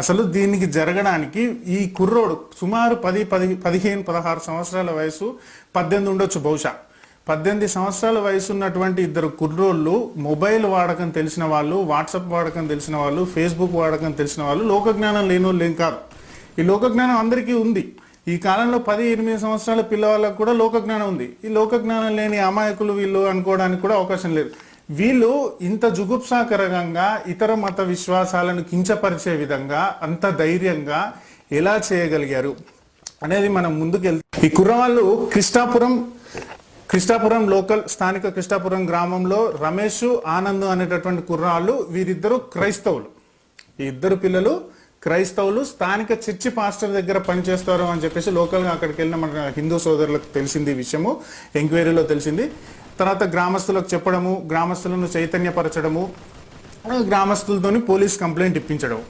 అసలు దీనికి జరగడానికి ఈ కుర్రోడు సుమారు 15-16 సంవత్సరాల వయసు, 18 ఉండొచ్చు బహుశా. 18 సంవత్సరాల వయసు ఉన్నటువంటి ఇద్దరు కుర్రోళ్ళు మొబైల్ వాడకం తెలిసిన వాళ్ళు, వాట్సాప్ వాడకం తెలిసిన వాళ్ళు, ఫేస్బుక్ వాడకం తెలిసిన వాళ్ళు, లోకజ్ఞానం లేని వాళ్ళు ఏం కాదు. ఈ లోకజ్ఞానం అందరికీ ఉంది. ఈ కాలంలో 18 సంవత్సరాల పిల్లవాళ్ళకు కూడా లోకజ్ఞానం ఉంది. ఈ లోకజ్ఞానం లేని అమాయకులు వీళ్ళు అనుకోవడానికి కూడా అవకాశం లేదు. వీళ్ళు ఇంత జుగుప్సాకరంగా ఇతర మత విశ్వాసాలను కించపరిచే విధంగా అంత ధైర్యంగా ఎలా చేయగలిగారు అనేది మనం ముందుకెళ్తే, ఈ కుర్రవాళ్ళు కృష్ణాపురం లోకల్ స్థానిక కృష్ణాపురం గ్రామంలో రమేష్, ఆనంద్ అనేటటువంటి కుర్రాళ్ళు, వీరిద్దరు క్రైస్తవులు. ఈ ఇద్దరు పిల్లలు క్రైస్తవులు, స్థానిక చర్చి పాస్టర్ దగ్గర పనిచేస్తారు అని చెప్పేసి లోకల్గా అక్కడికి వెళ్ళిన మన హిందూ సోదరులకు తెలిసింది ఈ విషయము, ఎంక్వైరీలో తెలిసింది. తర్వాత గ్రామస్తులకు చెప్పడము, గ్రామస్తులను చైతన్యపరచడము, గ్రామస్తులతోని పోలీస్ కంప్లైంట్ ఇప్పించడం.